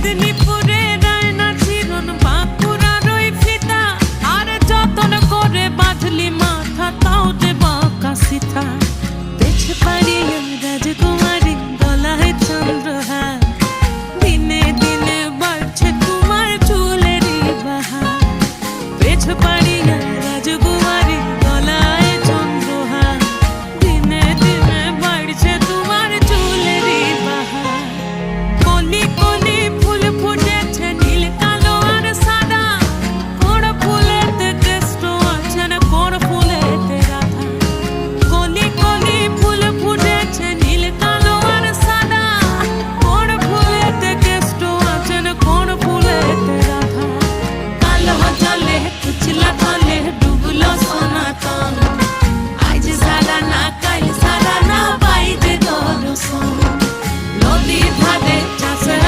মেদিনীপুরে রায়না চিরন বাঁকুড়ার ওই ফিতা, আর যতন করে বাঁধলি মাথা তাও যে বাঁকা সিথা। পেছ পাড়িয়ে